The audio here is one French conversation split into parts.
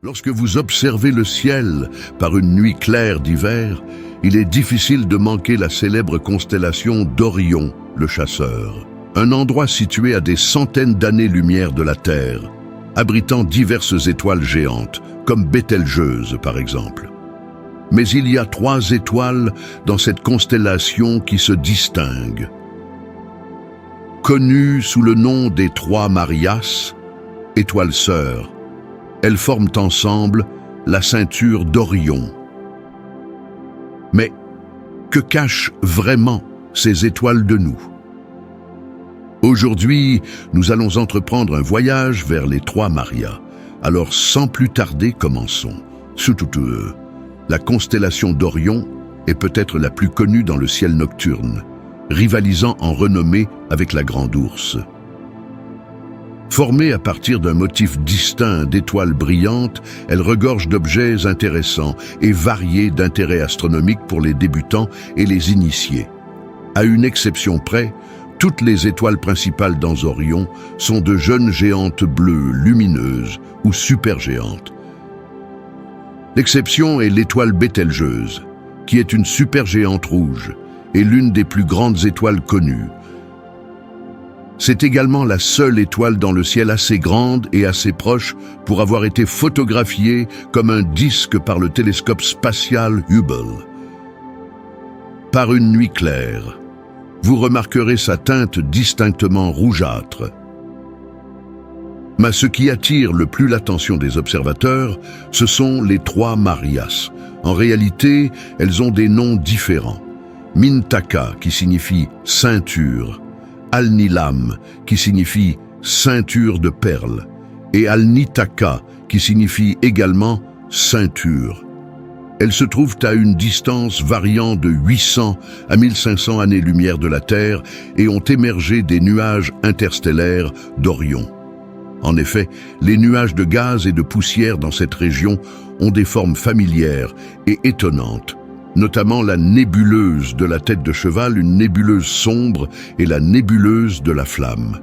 Lorsque vous observez le ciel par une nuit claire d'hiver, il est difficile de manquer la célèbre constellation d'Orion, le chasseur. Un endroit situé à des centaines d'années-lumière de la Terre, abritant diverses étoiles géantes, comme Bételgeuse par exemple. Mais il y a 3 étoiles dans cette constellation qui se distinguent. Connues sous le nom des 3 Marias, étoiles sœurs, elles forment ensemble la ceinture d'Orion. Mais que cachent vraiment ces étoiles de nous? Aujourd'hui, nous allons entreprendre un voyage vers les 3 Marias. Alors sans plus tarder, commençons. La constellation d'Orion est peut-être la plus connue dans le ciel nocturne, rivalisant en renommée avec la Grande Ourse. Formée à partir d'un motif distinct d'étoiles brillantes, elle regorge d'objets intéressants et variés d'intérêt astronomique pour les débutants et les initiés. À une exception près, toutes les étoiles principales dans Orion sont de jeunes géantes bleues, lumineuses ou supergéantes. L'exception est l'étoile Bételgeuse, qui est une supergéante rouge et l'une des plus grandes étoiles connues. C'est également la seule étoile dans le ciel assez grande et assez proche pour avoir été photographiée comme un disque par le télescope spatial Hubble. Par une nuit claire, vous remarquerez sa teinte distinctement rougeâtre. Mais ce qui attire le plus l'attention des observateurs, ce sont les 3 Marias. En réalité, elles ont des noms différents. Mintaka, qui signifie ceinture, Alnilam, qui signifie ceinture de perles, et Alnitaka, qui signifie également ceinture. Elles se trouvent à une distance variant de 800 à 1500 années-lumière de la Terre et ont émergé des nuages interstellaires d'Orion. En effet, les nuages de gaz et de poussière dans cette région ont des formes familières et étonnantes, notamment la nébuleuse de la tête de cheval, une nébuleuse sombre et la nébuleuse de la flamme.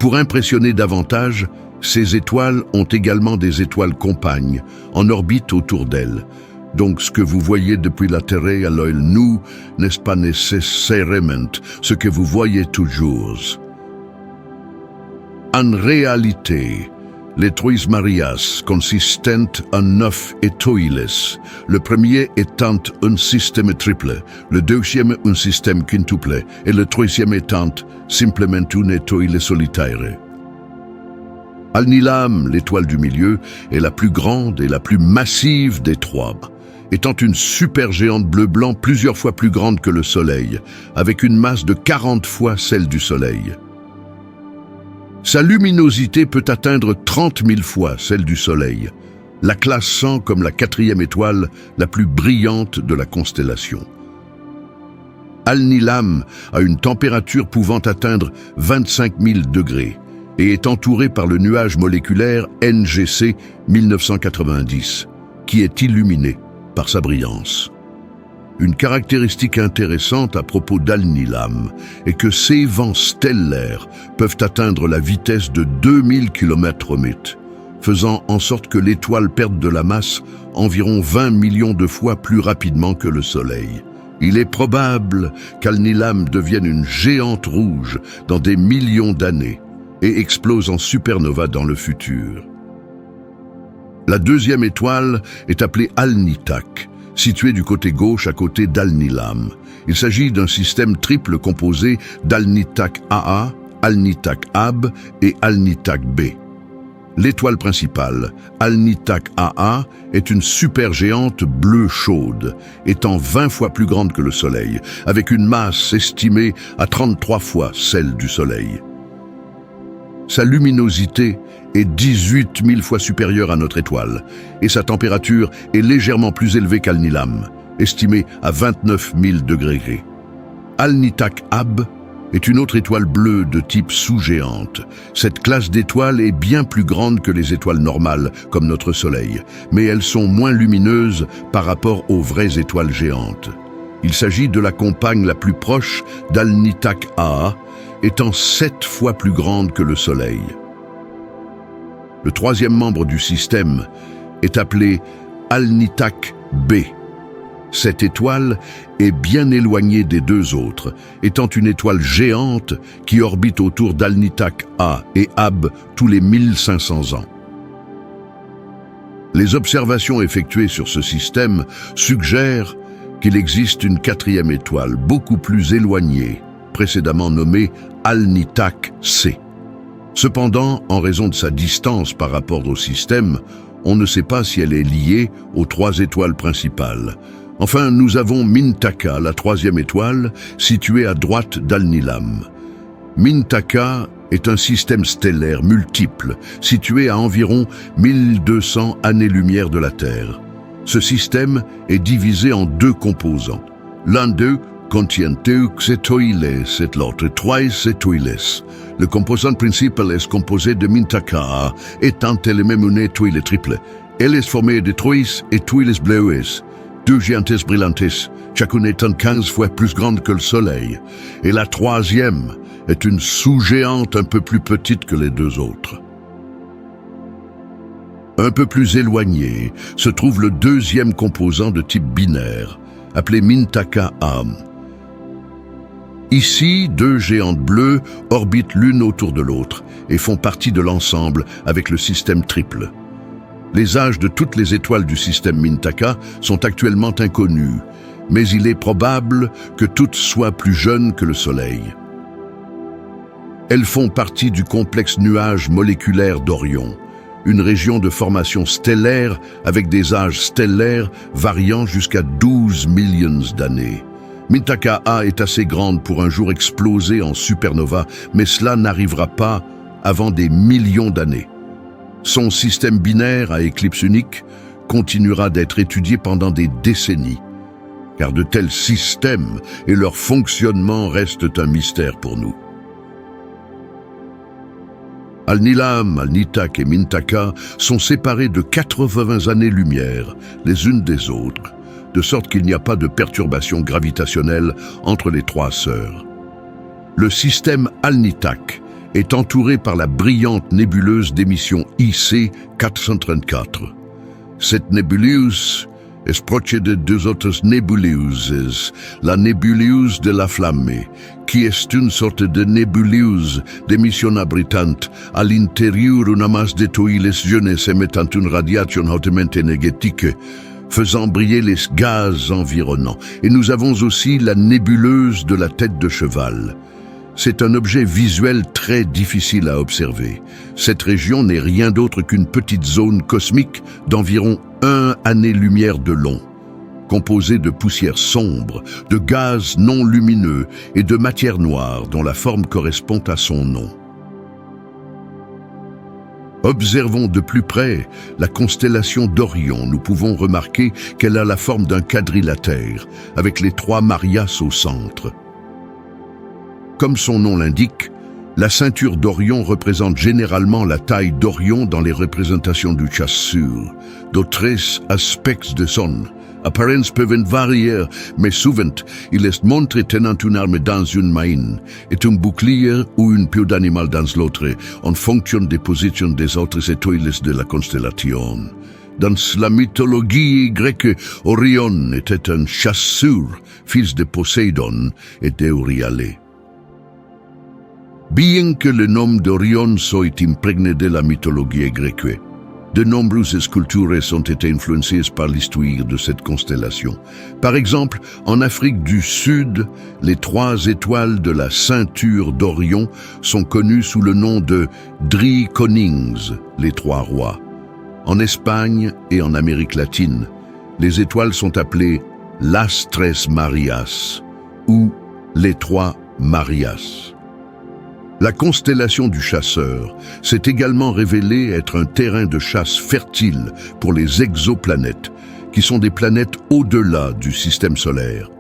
Pour impressionner davantage, ces étoiles ont également des étoiles compagnes en orbite autour d'elles. Donc ce que vous voyez depuis la Terre à l'œil nu n'est pas nécessairement ce que vous voyez toujours. En réalité, les 3 Marias consistent en 9 étoiles, le premier étant un système triple, le deuxième un système quintuple et le troisième étant simplement une étoile solitaire. Alnilam, l'étoile du milieu, est la plus grande et la plus massive des 3, étant une supergéante bleu-blanc plusieurs fois plus grande que le Soleil, avec une masse de 40 fois celle du Soleil. Sa luminosité peut atteindre 30 000 fois celle du Soleil, la classant comme la 4e étoile la plus brillante de la constellation. Alnilam a une température pouvant atteindre 25 000 degrés et est entourée par le nuage moléculaire NGC 1990, qui est illuminé par sa brillance. Une caractéristique intéressante à propos d'Alnilam est que ces vents stellaires peuvent atteindre la vitesse de 2000 km/h, faisant en sorte que l'étoile perde de la masse environ 20 millions de fois plus rapidement que le Soleil. Il est probable qu'Alnilam devienne une géante rouge dans des millions d'années et explose en supernova dans le futur. La 2e étoile est appelée Alnitak, située du côté gauche à côté d'Alnilam. Il s'agit d'un système triple composé d'Alnitak AA, Alnitak AB et Alnitak B. L'étoile principale, Alnitak AA, est une supergéante bleue chaude, étant 20 fois plus grande que le Soleil, avec une masse estimée à 33 fois celle du Soleil. Sa luminosité est 18 000 fois supérieure à notre étoile, et sa température est légèrement plus élevée qu'Alnilam, estimée à 29 000 degrés. Alnitak AB est une autre étoile bleue de type sous-géante. Cette classe d'étoiles est bien plus grande que les étoiles normales, comme notre Soleil, mais elles sont moins lumineuses par rapport aux vraies étoiles géantes. Il s'agit de la compagne la plus proche d'Alnitak A, étant 7 fois plus grande que le Soleil. Le 3e membre du système est appelée Alnitak B. Cette étoile est bien éloignée des deux autres, étant une étoile géante qui orbite autour d'Alnitak A et Ab tous les 1500 ans. Les observations effectuées sur ce système suggèrent qu'il existe une quatrième étoile, beaucoup plus éloignée, précédemment nommée Alnitak C. Cependant, en raison de sa distance par rapport au système, on ne sait pas si elle est liée aux trois étoiles principales. Enfin, nous avons Mintaka, la troisième étoile, située à droite d'Alnilam. Mintaka est un système stellaire multiple, situé à environ 1200 années-lumière de la Terre. Ce système est divisé en deux composants. L'un d'eux contient deux étoiles et l'autre trois étoiles. Le composant principal est composé de Mintaka, étant elle-même une étoile triple. Elle est formée de trois étoiles bleues, deux géantes brillantes, chacune étant 15 fois plus grande que le Soleil. Et la troisième est une sous-géante un peu plus petite que les deux autres. Un peu plus éloigné se trouve le deuxième composant de type binaire, appelé Mintaka A. Ici, deux géantes bleues orbitent l'une autour de l'autre et font partie de l'ensemble avec le système triple. Les âges de toutes les étoiles du système Mintaka sont actuellement inconnus, mais il est probable que toutes soient plus jeunes que le Soleil. Elles font partie du complexe nuage moléculaire d'Orion, une région de formation stellaire avec des âges stellaires variant jusqu'à 12 millions d'années. Mintaka A est assez grande pour un jour exploser en supernova, mais cela n'arrivera pas avant des millions d'années. Son système binaire à éclipse unique continuera d'être étudié pendant des décennies, car de tels systèmes et leur fonctionnement restent un mystère pour nous. Alnilam, Alnitak et Mintaka sont séparés de 80 années-lumière les unes des autres, de sorte qu'il n'y a pas de perturbation gravitationnelle entre les trois sœurs. Le système Alnitak est entouré par la brillante nébuleuse d'émission IC 434. Cette nébuleuse est proche de deux autres nébuleuses, la nébuleuse de la Flamme, qui est une sorte de nébuleuse d'émission abritante à l'intérieur d'une masse d'étoiles jeunes émettant une radiation hautement énergétique, faisant briller les gaz environnants. Et nous avons aussi la nébuleuse de la tête de cheval. C'est un objet visuel très difficile à observer. Cette région n'est rien d'autre qu'une petite zone cosmique d'environ 1 année-lumière de long, composée de poussière sombre, de gaz non lumineux et de matière noire dont la forme correspond à son nom. Observons de plus près la constellation d'Orion. Nous pouvons remarquer qu'elle a la forme d'un quadrilatère, avec les trois Marias au centre. Comme son nom l'indique, la ceinture d'Orion représente généralement la taille d'Orion dans les représentations du chasseur. D'autres aspects de son apparence peuvent varier, mais souvent, il est montré tenant une arme dans une main et un bouclier ou une queue d'animal dans l'autre, en fonction des positions des autres étoiles de la constellation. Dans la mythologie grecque, Orion était un chasseur, fils de Poséidon et d'Euryalé. Bien que le nom d'Orion soit imprégné de la mythologie grecque, de nombreuses sculptures ont été influencées par l'histoire de cette constellation. Par exemple, en Afrique du Sud, les trois étoiles de la ceinture d'Orion sont connues sous le nom de Drie Konings, les trois rois. En Espagne et en Amérique latine, les étoiles sont appelées Las Tres Marias ou les trois Marias. La constellation du chasseur s'est également révélée être un terrain de chasse fertile pour les exoplanètes, qui sont des planètes au-delà du système solaire.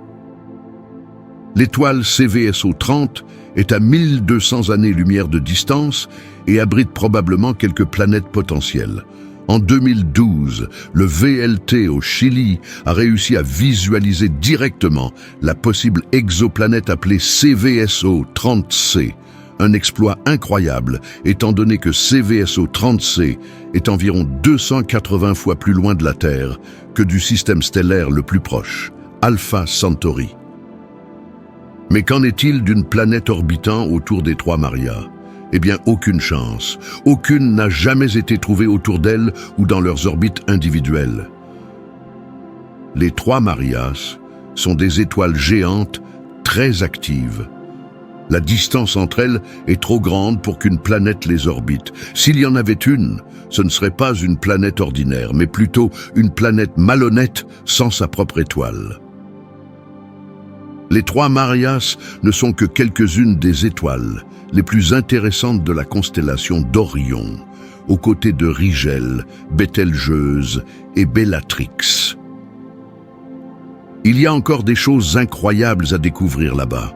L'étoile CVSO 30 est à 1200 années-lumière de distance et abrite probablement quelques planètes potentielles. En 2012, le VLT au Chili a réussi à visualiser directement la possible exoplanète appelée CVSO 30C, un exploit incroyable étant donné que CVSO 30C est environ 280 fois plus loin de la Terre que du système stellaire le plus proche, Alpha Centauri. Mais qu'en est-il d'une planète orbitant autour des Trois Marias? Eh bien, aucune chance. Aucune n'a jamais été trouvée autour d'elles ou dans leurs orbites individuelles. Les Trois Marias sont des étoiles géantes très actives. La distance entre elles est trop grande pour qu'une planète les orbite. S'il y en avait une, ce ne serait pas une planète ordinaire, mais plutôt une planète malhonnête sans sa propre étoile. Les Trois Marias ne sont que quelques-unes des étoiles les plus intéressantes de la constellation d'Orion, aux côtés de Rigel, Bételgeuse et Bellatrix. Il y a encore des choses incroyables à découvrir là-bas.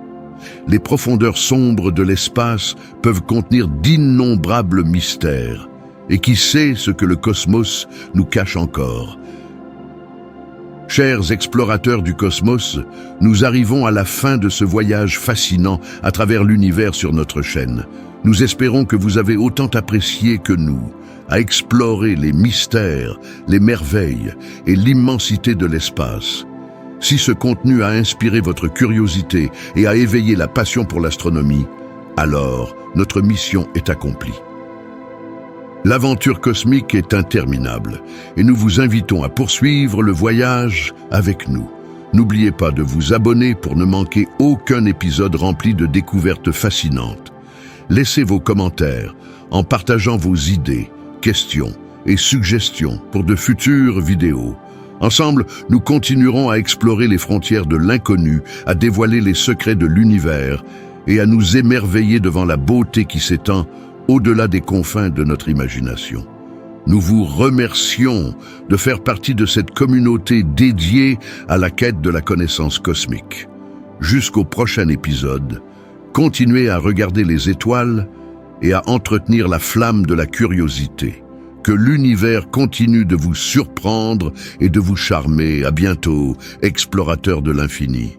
Les profondeurs sombres de l'espace peuvent contenir d'innombrables mystères. Et qui sait ce que le cosmos nous cache encore? Chers explorateurs du cosmos, nous arrivons à la fin de ce voyage fascinant à travers l'univers sur notre chaîne. Nous espérons que vous avez autant apprécié que nous à explorer les mystères, les merveilles et l'immensité de l'espace. Si ce contenu a inspiré votre curiosité et a éveillé la passion pour l'astronomie, alors notre mission est accomplie. L'aventure cosmique est interminable et nous vous invitons à poursuivre le voyage avec nous. N'oubliez pas de vous abonner pour ne manquer aucun épisode rempli de découvertes fascinantes. Laissez vos commentaires en partageant vos idées, questions et suggestions pour de futures vidéos. Ensemble, nous continuerons à explorer les frontières de l'inconnu, à dévoiler les secrets de l'univers et à nous émerveiller devant la beauté qui s'étend au-delà des confins de notre imagination. Nous vous remercions de faire partie de cette communauté dédiée à la quête de la connaissance cosmique. Jusqu'au prochain épisode, continuez à regarder les étoiles et à entretenir la flamme de la curiosité. Que l'univers continue de vous surprendre et de vous charmer. À bientôt, explorateurs de l'infini.